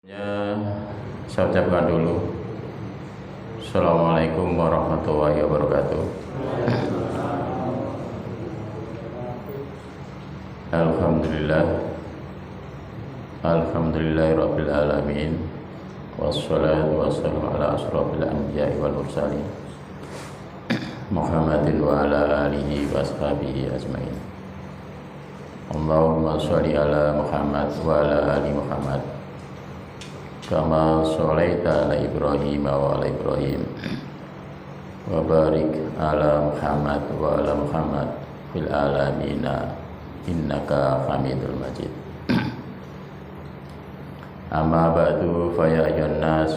Ya, saya ucapkan dulu Assalamualaikum warahmatullahi wabarakatuh. Alhamdulillah Alhamdulillahirabbil alamin. Wassalatu wassalamu ala asyrofil anbiya'i wal mursalin Muhammadin wa ala alihi wa ashabihi ajmain. Allahumma sholli ala Muhammad wa ala ali Muhammad kama sholaita ala Ibrahim wa ala Ibrahim wa barik ala Muhammad wa ala Muhammad fil alamina innaka hamidul majid. Amma ba'du fa ya ayyuhan nas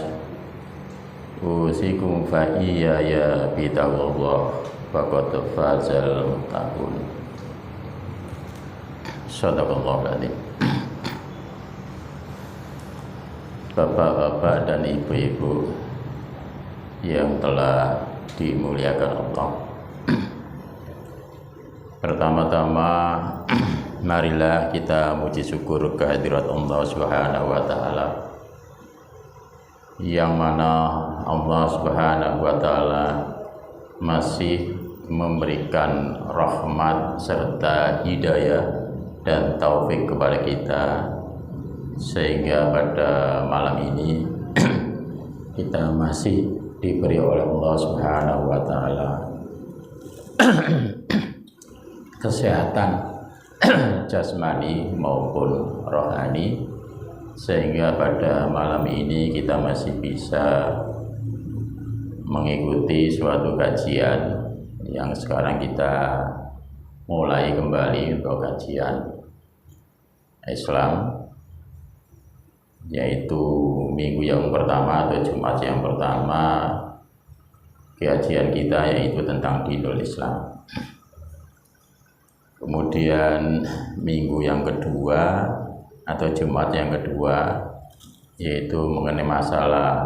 usikum fa iyaya bitaqwallah faqad fazal muttaqun. Shadaqallahul adzim. Bapak-bapak dan ibu-ibu yang telah dimuliakan Allah, pertama-tama marilah kita muji syukur kehadirat Allah Subhanahu wa taala, yang mana Allah Subhanahu wa taala masih memberikan rahmat serta hidayah dan taufik kepada kita, sehingga pada malam ini kita masih diberi oleh Allah Subhanahu wa taala kesehatan jasmani maupun rohani, sehingga pada malam ini kita masih bisa mengikuti suatu kajian yang sekarang kita mulai kembali untuk kajian Islam, yaitu minggu yang pertama atau Jumat yang pertama kajian kita, yaitu tentang dinul Islam. Kemudian minggu yang kedua atau Jumat yang kedua yaitu mengenai masalah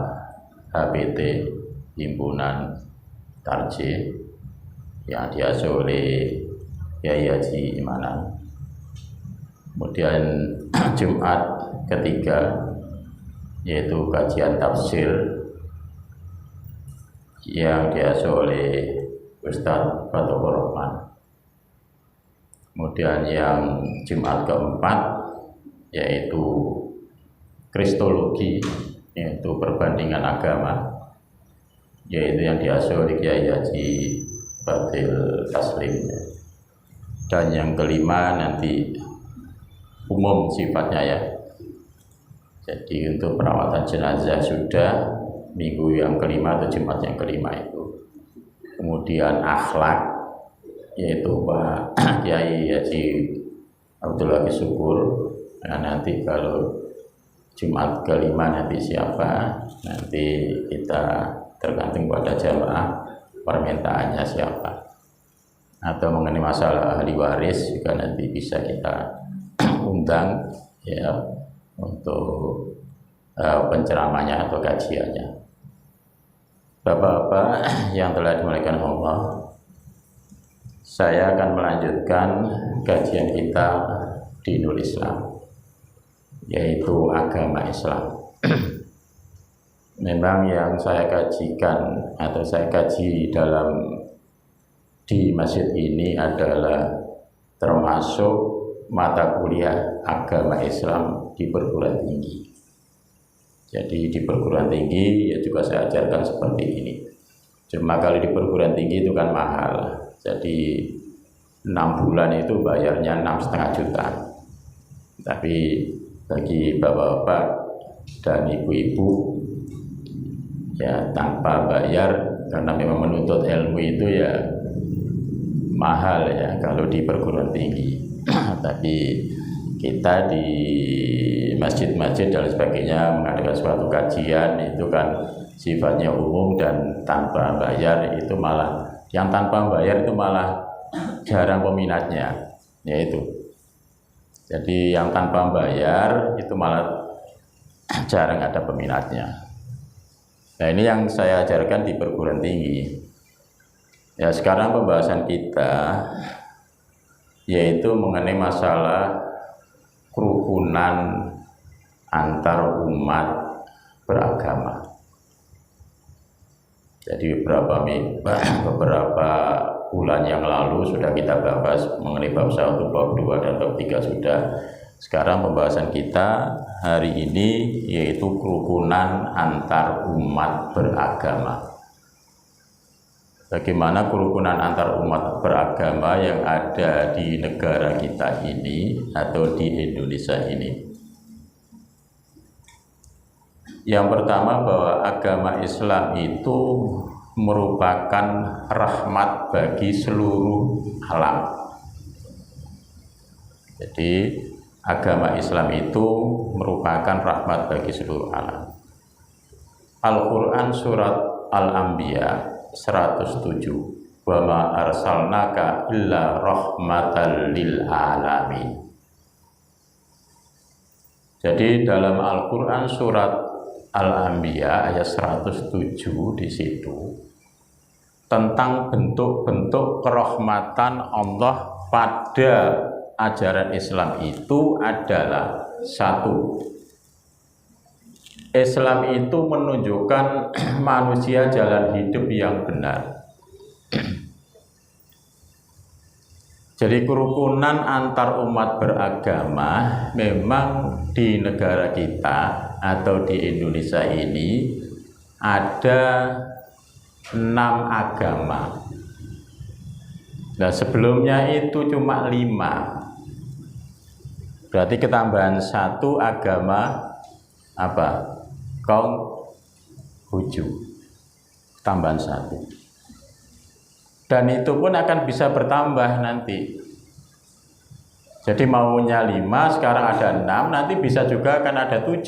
HBT, himpunan Tarjih, yang diasuh oleh Yai Haji Imanan. Kemudian Jumat ketiga yaitu kajian tafsir yang diasuh oleh Ustadz Fathur Rahman. Kemudian yang Jumat keempat yaitu Kristologi, yaitu perbandingan agama, yaitu yang diasuh oleh Kiai Haji Fadil Taslim. Dan yang kelima nanti umum sifatnya ya, jadi untuk perawatan jenazah sudah minggu yang kelima atau Jumat yang kelima itu. Kemudian akhlak, yaitu Pak Kiai Haji Abdul Hafiz Syukur. Nah, nanti kalau Jumat kelima nanti siapa, nanti kita tergantung pada jamaah permintaannya siapa. Atau mengenai masalah ahli waris juga nanti bisa kita undang ya untuk penceramahnya atau kajiannya. Bapak-bapak yang telah dimuliakan Allah, saya akan melanjutkan kajian kita dinul Islam, yaitu agama Islam. Memang yang saya kajikan atau saya kaji di masjid ini adalah termasuk mata kuliah agama Islam di perguruan tinggi. Jadi di perguruan tinggi ya juga saya ajarkan seperti ini. Cuma kalau di perguruan tinggi itu kan mahal. Jadi 6 bulan itu bayarnya 6,5 juta. Tapi bagi bapak-bapak dan ibu-ibu ya tanpa bayar, karena memang menuntut ilmu itu ya mahal ya kalau di perguruan tinggi. Tapi kita di masjid-masjid dan sebagainya mengadakan suatu kajian itu kan sifatnya umum dan tanpa bayar, itu malah yang tanpa bayar itu malah jarang peminatnya, yaitu jadi yang tanpa bayar itu malah jarang ada peminatnya. Nah, ini yang saya ajarkan di perguruan tinggi. Ya, sekarang pembahasan kita yaitu mengenai masalah kerukunan antar umat beragama. Jadi beberapa bulan yang lalu sudah kita bahas mengenai bab 1, bab 2 dan bab 3 sudah. Sekarang pembahasan kita hari ini yaitu kerukunan antar umat beragama. Bagaimana kerukunan antar umat beragama yang ada di negara kita ini atau di Indonesia ini. Yang pertama, bahwa agama Islam itu merupakan rahmat bagi seluruh alam. Jadi agama Islam itu merupakan rahmat bagi seluruh alam. Al-Quran surat Al-Anbiya 107, wa ma arsalnaka illa rahmatan lil alamin. Jadi dalam Al-Quran surat Al-Anbiya ayat 107 di situ tentang bentuk-bentuk kerahmatan Allah pada ajaran Islam itu adalah satu, Islam itu menunjukkan manusia jalan hidup yang benar. Jadi kerukunan antar umat beragama memang di negara kita atau di Indonesia ini ada 6 agama. Nah, sebelumnya itu cuma 5. Berarti ketambahan 1 agama apa? Konghucu. Tambahan 1. Dan itu pun akan bisa bertambah nanti. Jadi maunya 5, sekarang ada 6, nanti bisa juga akan ada 7.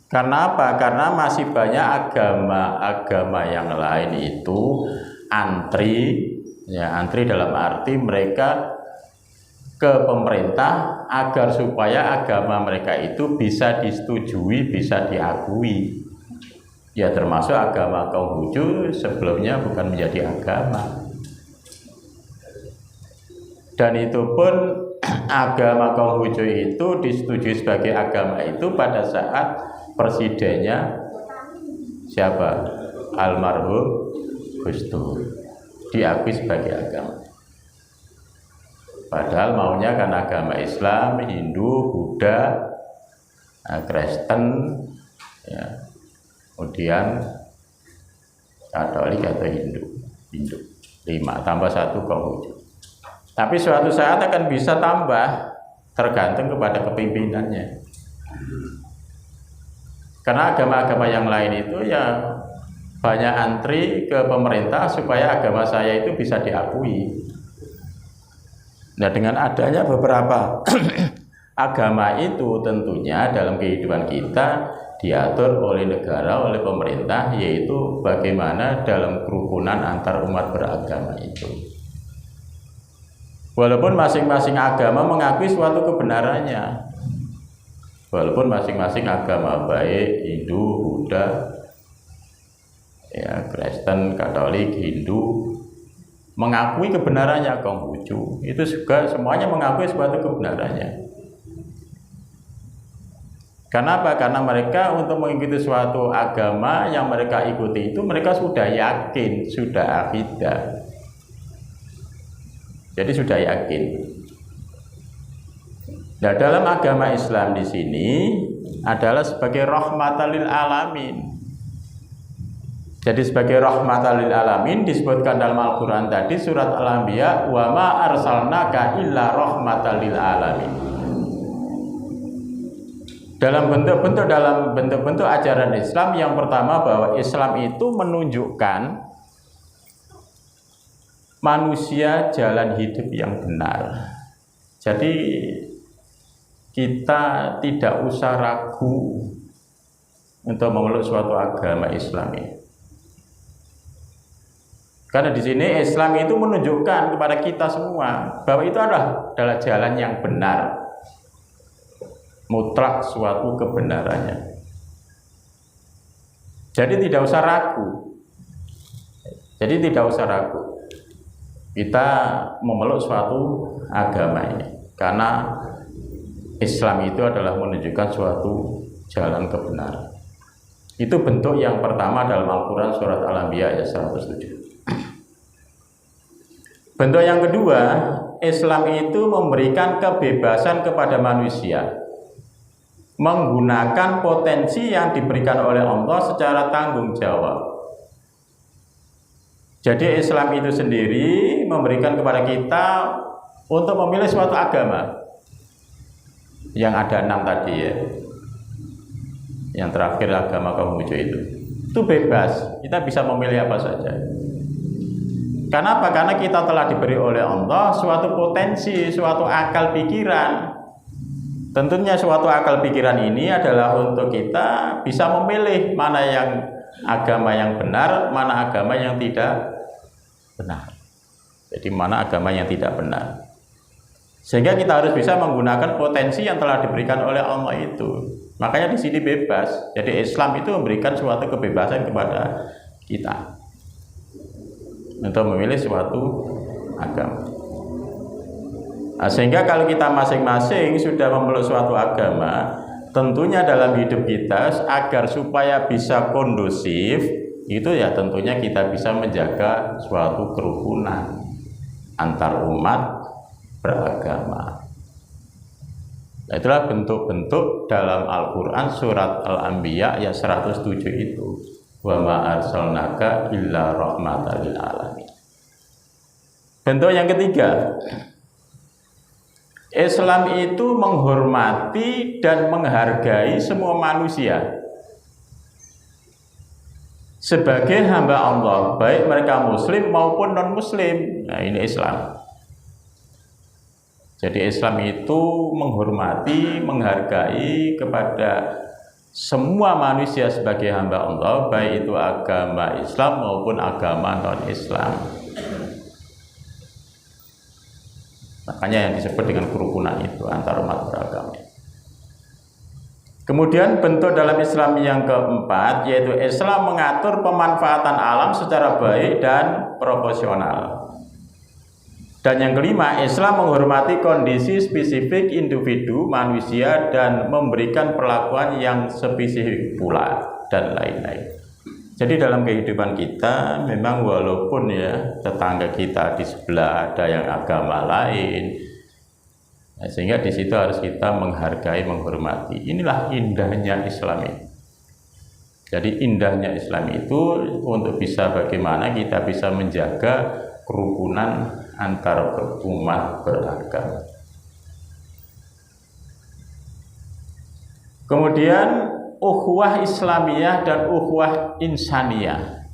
Karena apa? Karena masih banyak agama-agama yang lain itu antri, ya antri dalam arti mereka ke pemerintah agar supaya agama mereka itu bisa disetujui, bisa diakui. Ya termasuk agama Konghucu sebelumnya bukan menjadi agama. Dan itu pun agama Konghucu itu disetujui sebagai agama itu pada saat presidennya siapa? Almarhum Gus Dur diakui sebagai agama. Padahal maunya kan agama Islam, Hindu, Buddha, Kristen, ya. Kemudian Katolik atau Hindu 5 tambah 1 Konghucu. Tapi suatu saat akan bisa tambah, tergantung kepada kepimpinannya. Karena agama-agama yang lain itu ya banyak antri ke pemerintah supaya agama saya itu bisa diakui. Nah, dengan adanya beberapa agama itu tentunya dalam kehidupan kita diatur oleh negara, oleh pemerintah, yaitu bagaimana dalam kerukunan antar umat beragama itu. Walaupun masing-masing agama mengakui suatu kebenarannya, walaupun masing-masing agama baik Hindu, Buddha, ya Kristen, Katolik, Hindu mengakui kebenarannya, Konghucu itu juga semuanya mengakui suatu kebenarannya. Karena apa? Karena mereka untuk mengikuti suatu agama yang mereka ikuti itu mereka sudah yakin, sudah akidah. Jadi sudah yakin. Nah, dalam agama Islam di sini adalah sebagai rahmatan lil alamin. Jadi sebagai rahmatan lil alamin disebutkan dalam Al-Qur'an tadi surat Al-Anbiya, wa ma arsalnaka illa rahmatan lil alamin. Dalam bentuk-bentuk ajaran Islam, yang pertama bahwa Islam itu menunjukkan manusia jalan hidup yang benar. Jadi kita tidak usah ragu untuk memeluk suatu agama Islam ini. Karena di sini Islam itu menunjukkan kepada kita semua bahwa itu adalah jalan yang benar. Mutlak suatu kebenarannya. Jadi tidak usah ragu. Kita memeluk suatu agama ini karena Islam itu adalah menunjukkan suatu jalan kebenaran. Itu bentuk yang pertama dalam Al-Quran surat Al-Anbiya ayat 107. Bentuk yang kedua, Islam itu memberikan kebebasan kepada manusia menggunakan potensi yang diberikan oleh Allah secara tanggung jawab. Jadi Islam itu sendiri memberikan kepada kita untuk memilih suatu agama. Yang ada 6 tadi ya. Yang terakhir agama kaum hijau itu bebas. Kita bisa memilih apa saja. Karena apa? Karena kita telah diberi oleh Allah suatu potensi, suatu akal pikiran. Tentunya suatu akal pikiran ini adalah untuk kita bisa memilih mana yang agama yang benar, mana agama yang tidak benar. Jadi mana agama yang tidak benar. Sehingga kita harus bisa menggunakan potensi yang telah diberikan oleh Allah itu. Makanya di sini bebas. Jadi Islam itu memberikan suatu kebebasan kepada kita untuk memilih suatu agama. Nah, sehingga kalau kita masing-masing sudah memeluk suatu agama, tentunya dalam hidup kita agar supaya bisa kondusif, itu ya tentunya kita bisa menjaga suatu kerukunan antar umat beragama. Nah, itulah bentuk-bentuk dalam Al-Quran surat Al-Anbiya ayat 107 itu. Wa ma arsalnaka illa rahmatan lil alamin. Bentuk yang ketiga, Islam itu menghormati dan menghargai semua manusia sebagai hamba Allah, baik mereka muslim maupun non-muslim. Nah, ini Islam. Jadi Islam itu menghormati, menghargai kepada semua manusia sebagai hamba Allah, baik itu agama Islam maupun agama non-Islam. Makanya yang disebut dengan kerukunan itu antar umat beragama. Kemudian bentuk dalam Islam yang keempat, yaitu Islam mengatur pemanfaatan alam secara baik dan proporsional. Dan yang kelima, Islam menghormati kondisi spesifik individu manusia dan memberikan perlakuan yang spesifik pula, dan lain-lain. Jadi dalam kehidupan kita memang walaupun ya tetangga kita di sebelah ada yang agama lain, ya, sehingga di situ harus kita menghargai, menghormati. Inilah indahnya Islam ini. Jadi indahnya Islam itu untuk bisa bagaimana kita bisa menjaga kerukunan antar umat beragama. Kemudian ukhuwah Islamiyah dan ukhuwah insaniyah.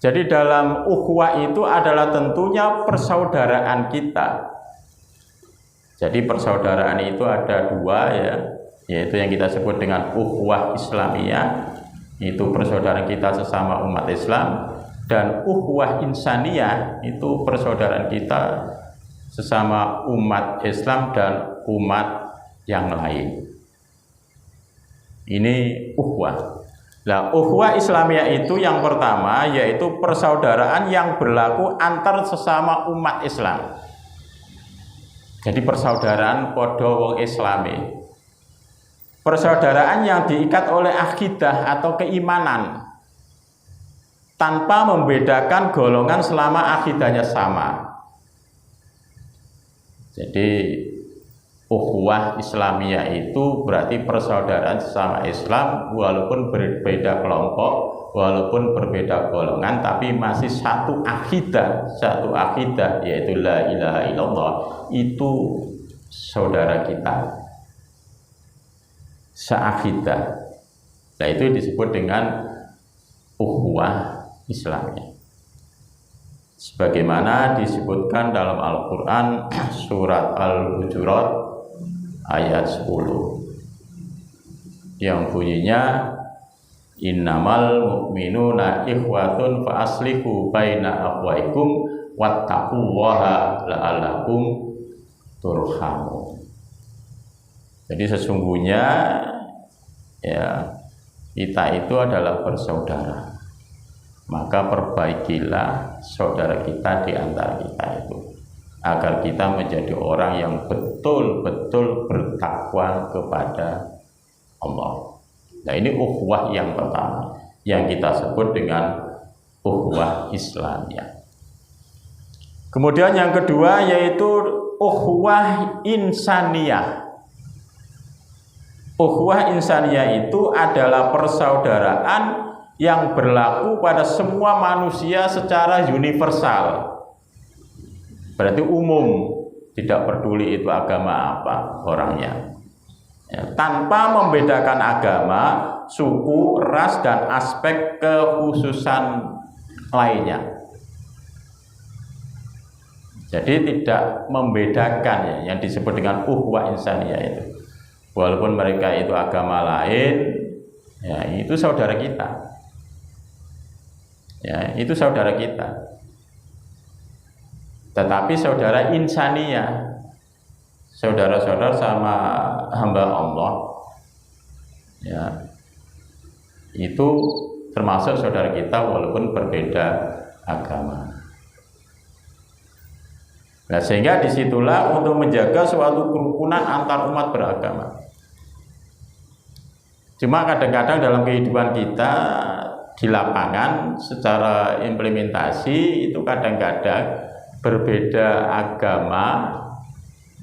Jadi dalam ukhuwah itu adalah tentunya persaudaraan kita. Jadi persaudaraan itu ada dua ya, yaitu yang kita sebut dengan ukhuwah Islamiyah, itu persaudaraan kita sesama umat Islam, dan ukhuwah insaniyah itu persaudaraan kita sesama umat Islam dan umat yang lain. Ini ukhuwah. Nah, ukhuwah Islamiyah itu yang pertama yaitu persaudaraan yang berlaku antar sesama umat Islam. Jadi persaudaraan padha wong Islami. Persaudaraan yang diikat oleh akidah atau keimanan tanpa membedakan golongan selama akidahnya sama. Jadi ukhuwah Islamiyah itu berarti persaudaraan sesama Islam walaupun berbeda kelompok, walaupun berbeda golongan, tapi masih satu akidah yaitu la ilaha illallah, itu saudara kita seakidah. Nah, itu disebut dengan ukhuwah Islamiyah. Sebagaimana disebutkan dalam Al-Quran surat Al-Hujurat ayat 10 yang bunyinya innamal mu'minuna ikhwatun fa aslihu baina akhwaikum wattaqullaha la'allakum turhamun. Jadi sesungguhnya ya kita itu adalah bersaudara, maka perbaikilah saudara kita di antara kita itu. agar kita menjadi orang yang betul-betul bertakwa kepada Allah. Nah, ini ukhuwah yang pertama yang kita sebut dengan ukhuwah Islamiyah. Kemudian yang kedua yaitu ukhuwah insaniyah. Ukhuwah insaniyah itu adalah persaudaraan yang berlaku pada semua manusia secara universal. Berarti umum, tidak peduli itu agama apa orangnya. Ya, tanpa membedakan agama, suku, ras, dan aspek kekhususan lainnya. Jadi tidak membedakan ya, yang disebut dengan ukhuwah insaniyah itu. Walaupun mereka itu agama lain, ya itu saudara kita. Ya, itu saudara kita. Tetapi saudara insaniyah, saudara-saudara sama hamba Allah, ya itu termasuk saudara kita walaupun berbeda agama. Nah, sehingga disitulah untuk menjaga suatu kerukunan antar umat beragama. Cuma kadang-kadang dalam kehidupan kita di lapangan secara implementasi itu kadang-kadang berbeda agama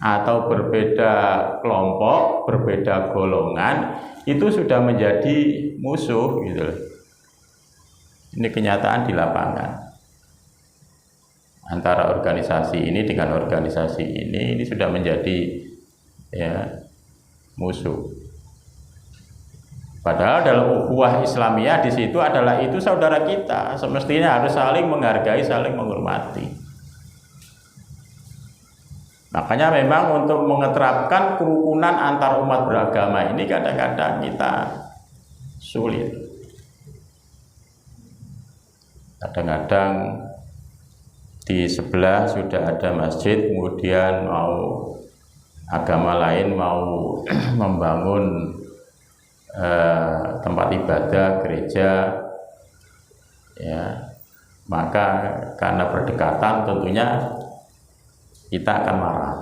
atau berbeda kelompok, berbeda golongan itu sudah menjadi musuh gitu. Ini kenyataan di lapangan. Antara organisasi ini dengan organisasi ini sudah menjadi ya musuh. Padahal dalam ukhuwah Islamiyah di situ adalah itu saudara kita, semestinya harus saling menghargai, saling menghormati. Makanya memang untuk mengeterapkan kerukunan antar umat beragama ini kadang-kadang kita sulit. Kadang-kadang di sebelah sudah ada masjid, kemudian mau agama lain mau membangun tempat ibadah, gereja, ya, maka karena berdekatan tentunya kita akan marah.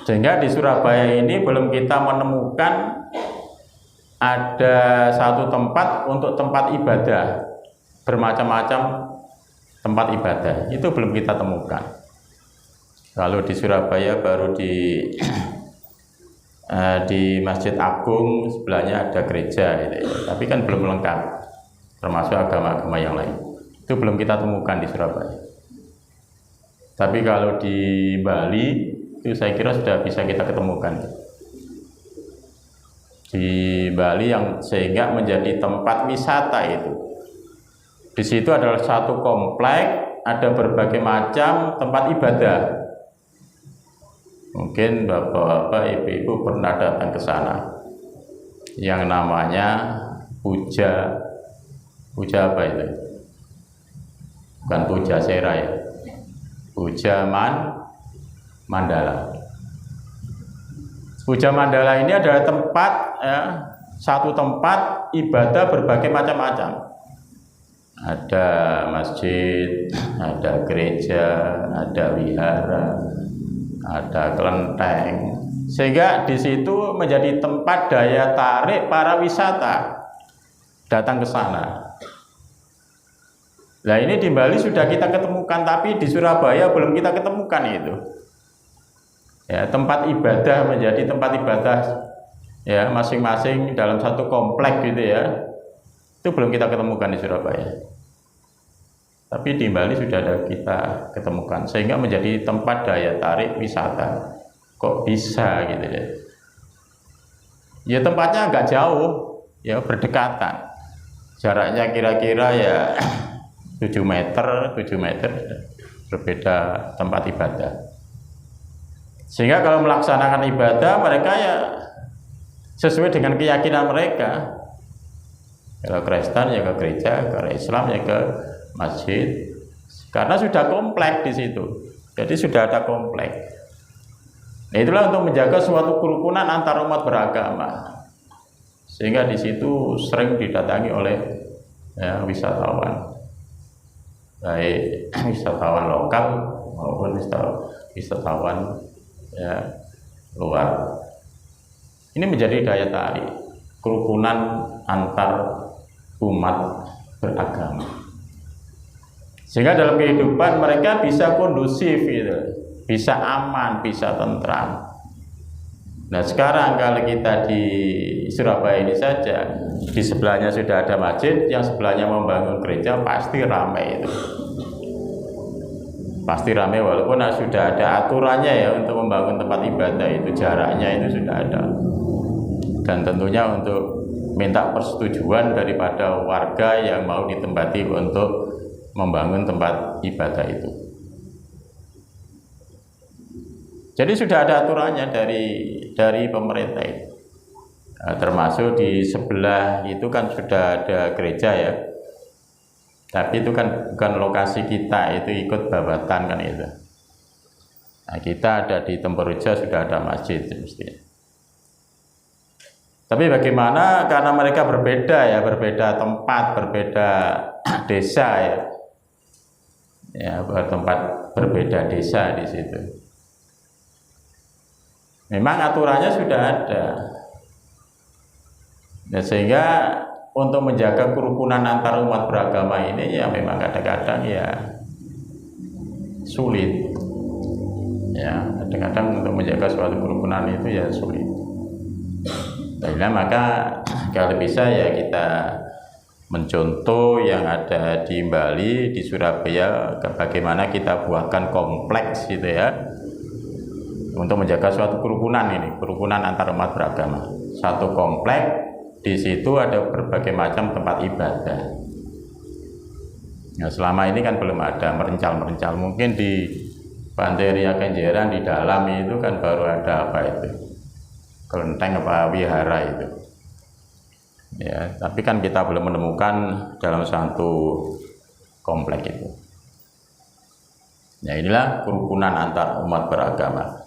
Sehingga di Surabaya ini belum kita menemukan ada satu tempat untuk tempat ibadah, bermacam-macam tempat ibadah, itu belum kita temukan. Kalau di Surabaya baru di Masjid Agung sebelahnya ada gereja gitu ya. Tapi kan belum lengkap, termasuk agama-agama yang lain. Itu belum kita temukan di Surabaya. Tapi kalau di Bali itu saya kira sudah bisa kita ketemukan. Di Bali yang sehingga menjadi tempat wisata itu. Di situ adalah satu komplek, ada berbagai macam tempat ibadah. Mungkin bapak-bapak, ibu-ibu pernah datang ke sana. Yang namanya puja apa itu? Bukan puja sera ya. Puja Mandala. Puja Mandala ini adalah tempat ya, satu tempat ibadah berbagai macam-macam. Ada masjid, ada gereja, ada wihara, ada kelenteng, sehingga di situ menjadi tempat daya tarik para wisata datang ke sana. Nah ini di Bali sudah kita ketemukan, tapi di Surabaya belum kita ketemukan itu. Ya, tempat ibadah menjadi tempat ibadah ya masing-masing dalam satu komplek gitu ya. Itu belum kita ketemukan di Surabaya. Tapi di Bali sudah ada kita ketemukan, sehingga menjadi tempat daya tarik wisata. Kok bisa gitu ya? Ya tempatnya agak jauh, ya berdekatan. Jaraknya kira-kira ya 7 meter berbeda tempat ibadah. Sehingga kalau melaksanakan ibadah mereka ya sesuai dengan keyakinan mereka. Kalau Kristen ya ke gereja, kalau Islam ya ke masjid. Karena sudah komplek di situ. Jadi sudah ada komplek. Nah, itulah untuk menjaga suatu kerukunan antar umat beragama. Sehingga di situ sering didatangi oleh ya, wisatawan. baik wisatawan lokal maupun wisatawan ya, luar. Ini menjadi daya tarik kerukunan antar umat beragama, sehingga dalam kehidupan mereka bisa kondusif gitu, bisa aman, bisa tentram. Nah sekarang kalau kita di Surabaya ini saja, di sebelahnya sudah ada masjid, yang sebelahnya membangun gereja, pasti ramai itu. Pasti ramai walaupun sudah ada aturannya ya untuk membangun tempat ibadah itu, jaraknya itu sudah ada. Dan tentunya untuk minta persetujuan daripada warga yang mau ditempati untuk membangun tempat ibadah itu. Jadi sudah ada aturannya dari pemerintah itu. Nah, termasuk di sebelah itu kan sudah ada gereja ya. Tapi itu kan bukan lokasi kita, itu ikut babatan kan itu. Nah, kita ada di Tempereja sudah ada masjid mestinya. Tapi bagaimana karena mereka berbeda ya, berbeda tempat, berbeda desa ya. Ya, tempat berbeda desa di situ. Memang aturannya sudah ada. Ya, sehingga untuk menjaga kerukunan antar umat beragama ini ya memang kadang-kadang ya sulit. Ya, kadang-kadang untuk menjaga suatu kerukunan itu ya sulit. Nah, maka kalau bisa ya kita mencontoh yang ada di Bali, di Surabaya, bagaimana kita buatkan kompleks gitu ya, untuk menjaga suatu kerukunan ini, kerukunan antar umat beragama. Satu kompleks, di situ ada berbagai macam tempat ibadah. Nah, selama ini kan belum ada, merencal-merencal. Mungkin di Pantai Ria Kenjeran di dalam itu kan baru ada apa itu, kelenteng apa wihara itu. Ya, tapi kan kita belum menemukan dalam satu kompleks itu. Ya, inilah kerukunan antar umat beragama.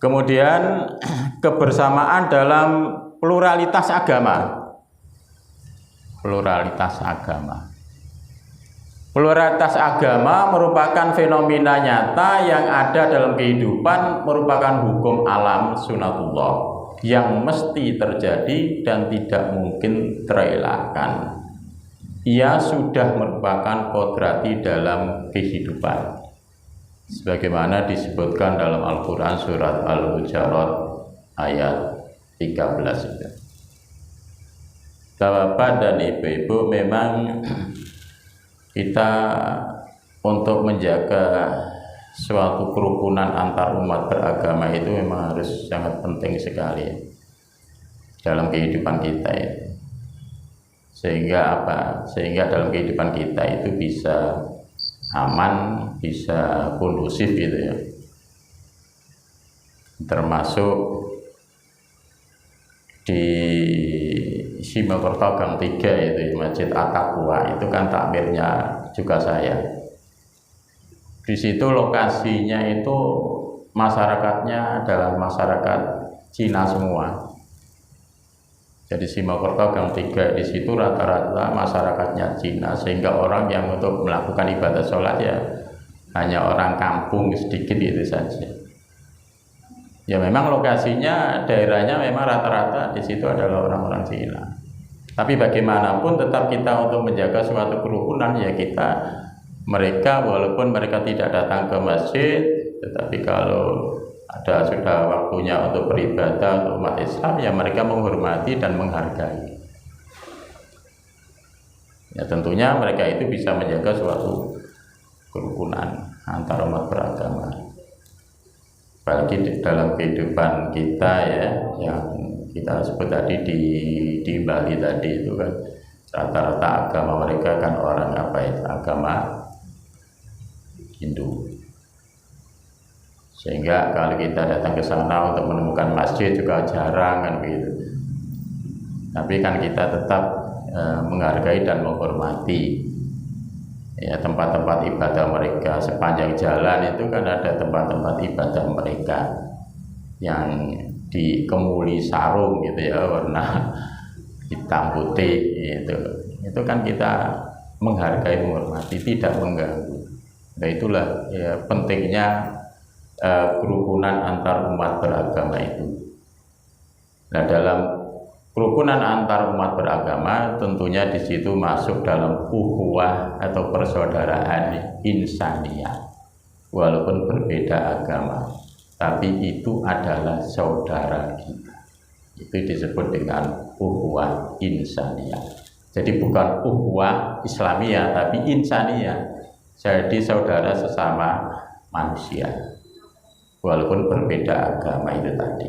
Kemudian kebersamaan dalam pluralitas agama. Pluralitas agama. Pluralitas agama merupakan fenomena nyata yang ada dalam kehidupan, merupakan hukum alam sunatullah yang mesti terjadi dan tidak mungkin terelakkan. Ia sudah merupakan kodrati dalam kehidupan, sebagaimana disebutkan dalam Al-Quran surat Al-Hujurat ayat 13 itu. Bapak dan ibu-ibu, memang kita untuk menjaga suatu kerukunan antar umat beragama itu memang harus sangat penting sekali dalam kehidupan kita ini. Sehingga apa? Sehingga dalam kehidupan kita itu bisa aman, bisa kondusif gitu ya. Termasuk di Simokerto Gang 3 itu Masjid At-Taqwa itu kan takmirnya juga saya. Di situ lokasinya itu masyarakatnya adalah masyarakat Cina semua. Jadi Simokerto Gang 3 di situ rata-rata masyarakatnya Cina, sehingga orang yang untuk melakukan ibadah sholat ya hanya orang kampung sedikit itu saja. Ya memang lokasinya, daerahnya memang rata-rata di situ adalah orang-orang Cina. Tapi bagaimanapun tetap kita untuk menjaga suatu kerukunan ya mereka walaupun mereka tidak datang ke masjid, tetapi kalau ada sudah waktunya untuk beribadah untuk umat Islam ya mereka menghormati dan menghargai. Ya tentunya mereka itu bisa menjaga suatu kerukunan antar umat beragama. Apalagi dalam kehidupan kita ya, yang kita sebut tadi di Bali tadi itu kan rata-rata agama mereka kan orang apa itu, agama Hindu. Sehingga kalau kita datang ke sana untuk menemukan masjid juga jarang kan begitu. Tapi kan kita tetap menghargai dan menghormati ya tempat-tempat ibadah mereka. Sepanjang jalan itu kan ada tempat-tempat ibadah mereka yang dikemuli sarung gitu ya, warna hitam putih gitu. Itu kan kita menghargai, menghormati, tidak mengganggu. Nah itulah ya pentingnya kerukunan antar umat beragama itu. Nah dalam kerukunan antar umat beragama tentunya di situ masuk dalam ukhuwah atau persaudaraan insaniyah. Walaupun berbeda agama, tapi itu adalah saudara kita. Itu disebut dengan ukhuwah insaniyah. Jadi bukan ukhuwah Islamiyah, tapi insaniyah. Jadi saudara sesama manusia, walaupun berbeda agama itu tadi.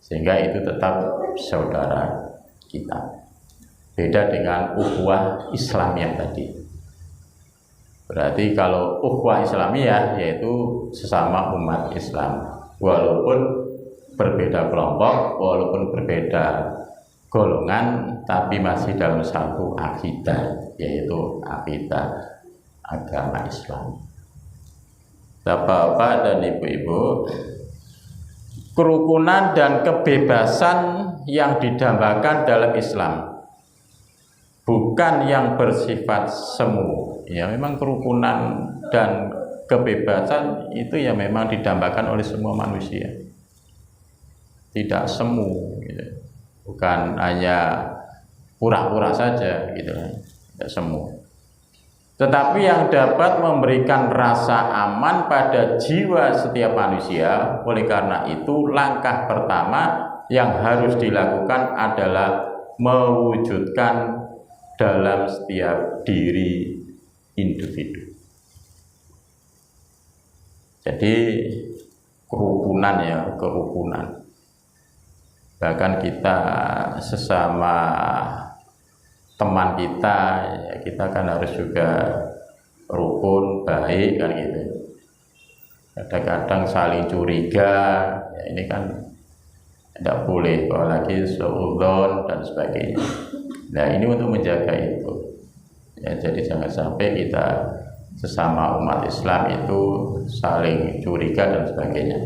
Sehingga itu tetap saudara kita. Beda dengan ukhuwah Islamiyah tadi. Berarti kalau ukhuwah Islamiyah yaitu sesama umat Islam, walaupun berbeda kelompok, walaupun berbeda golongan, tapi masih dalam satu akidah, yaitu akidah agama Islam. Bapak-bapak dan ibu-ibu, kerukunan dan kebebasan yang didambakan dalam Islam bukan yang bersifat semu. Ya memang kerukunan dan kebebasan itu ya memang didambakan oleh semua manusia, tidak semu gitu. Bukan hanya pura-pura saja gitu, tidak semu. Tetapi yang dapat memberikan rasa aman pada jiwa setiap manusia. Oleh karena itu langkah pertama yang harus dilakukan adalah mewujudkan dalam setiap diri individu. Jadi kerukunan ya, kerukunan. Bahkan kita sesama teman kita, ya kita kan harus juga rukun, baik kan gitu. Kadang-kadang saling curiga, ya ini kan tidak boleh, apalagi suudzon dan sebagainya. Nah ini untuk menjaga itu. Ya, jadi jangan sampai kita sesama umat Islam itu saling curiga dan sebagainya.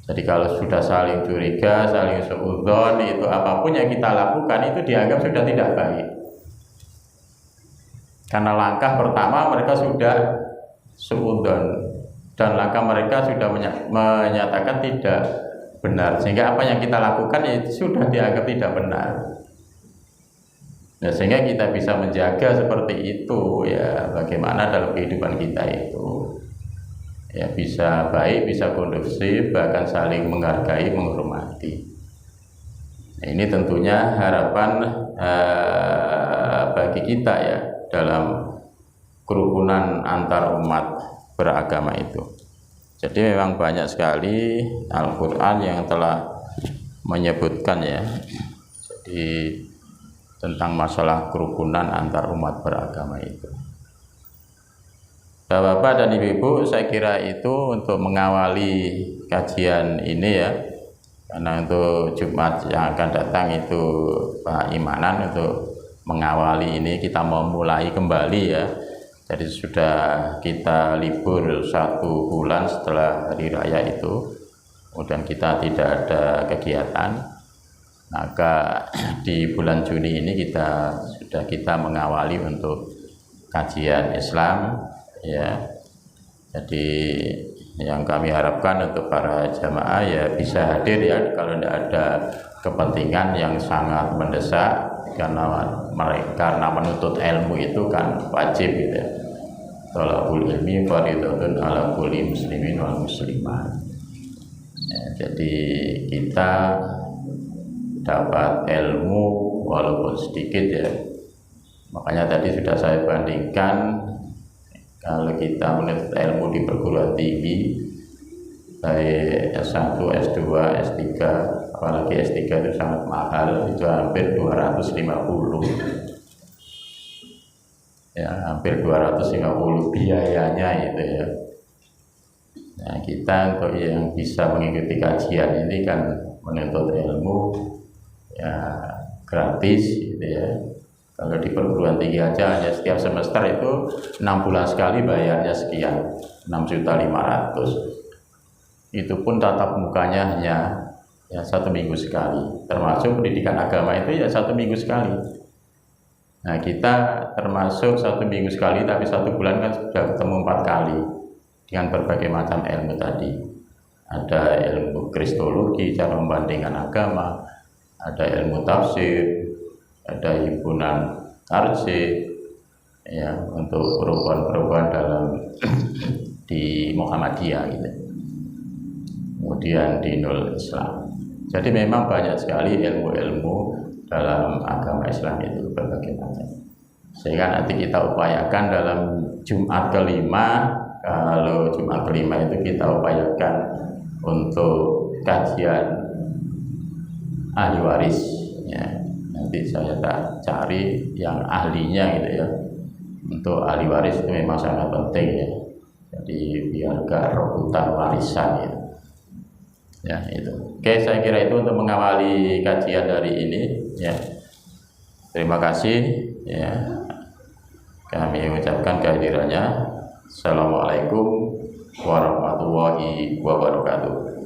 Jadi kalau sudah saling curiga, saling suudzon, itu apapun yang kita lakukan itu dianggap sudah tidak baik. Karena langkah pertama mereka sudah suudzon dan langkah mereka sudah menyatakan tidak benar, sehingga apa yang kita lakukan itu sudah dianggap tidak benar. Nah, sehingga kita bisa menjaga seperti itu ya, bagaimana dalam kehidupan kita itu ya bisa baik, bisa kondusif, bahkan saling menghargai, menghormati. Nah, ini tentunya harapan bagi kita ya dalam kerukunan antar umat beragama itu. Jadi memang banyak sekali Al-Quran yang telah menyebutkan ya, jadi tentang masalah kerukunan antar umat beragama itu. Bapak-bapak dan ibu-ibu, saya kira itu untuk mengawali kajian ini ya, karena untuk Jumat yang akan datang itu Pak Imanan untuk mengawali ini, kita mau mulai kembali ya. Jadi sudah kita libur 1 bulan setelah hari raya itu, kemudian kita tidak ada kegiatan. Maka di bulan Juni ini kita mengawali untuk kajian Islam ya. Jadi yang kami harapkan untuk para jamaah ya bisa hadir ya, kalau tidak ada kepentingan yang sangat mendesak, karena menuntut ilmu itu kan wajib gitu ya. Thalabul ilmi fardhatun ala kulli muslimin wal muslimat. Ya, jadi kita dapat ilmu walaupun sedikit ya. Makanya tadi sudah saya bandingkan, kalau kita menuntut ilmu di perguruan tinggi baik S1, S2, S3, apalagi S3 itu sangat mahal, itu hampir 250 ya, hampir 250 biayanya itu ya. Nah kita untuk yang bisa mengikuti kajian ini kan menuntut ilmu ya gratis gitu ya. Kalau di perguruan tinggi aja hanya setiap semester itu 6 bulan sekali bayarnya sekian, 6.500.000. Itu pun tatap mukanya hanya ya 1 minggu sekali, termasuk pendidikan agama itu ya 1 minggu sekali. Nah, kita termasuk 1 minggu sekali, tapi 1 bulan kan sudah ketemu 4 kali dengan berbagai macam ilmu tadi. Ada ilmu kristologi, cara membandingkan agama, ada ilmu tafsir, ada himpunan tarjih, ya, untuk perubahan-perubahan dalam di Muhammadiyah gitu. Kemudian di Nul Islam. Jadi memang banyak sekali ilmu-ilmu dalam agama Islam itu berbagai macam. Sehingga nanti kita upayakan dalam Jumat kelima, kalau Jumat kelima itu kita upayakan untuk kajian ahli waris. Ya, nanti saya tak cari yang ahlinya gitu ya. Untuk ahli waris itu memang sangat penting ya. Jadi biar gak rebutan warisan ya. Ya itu. Oke, saya kira itu untuk mengawali kajian dari ini ya. Terima kasih ya. Kami ucapkan kehadirannya. Assalamualaikum warahmatullahi wabarakatuh.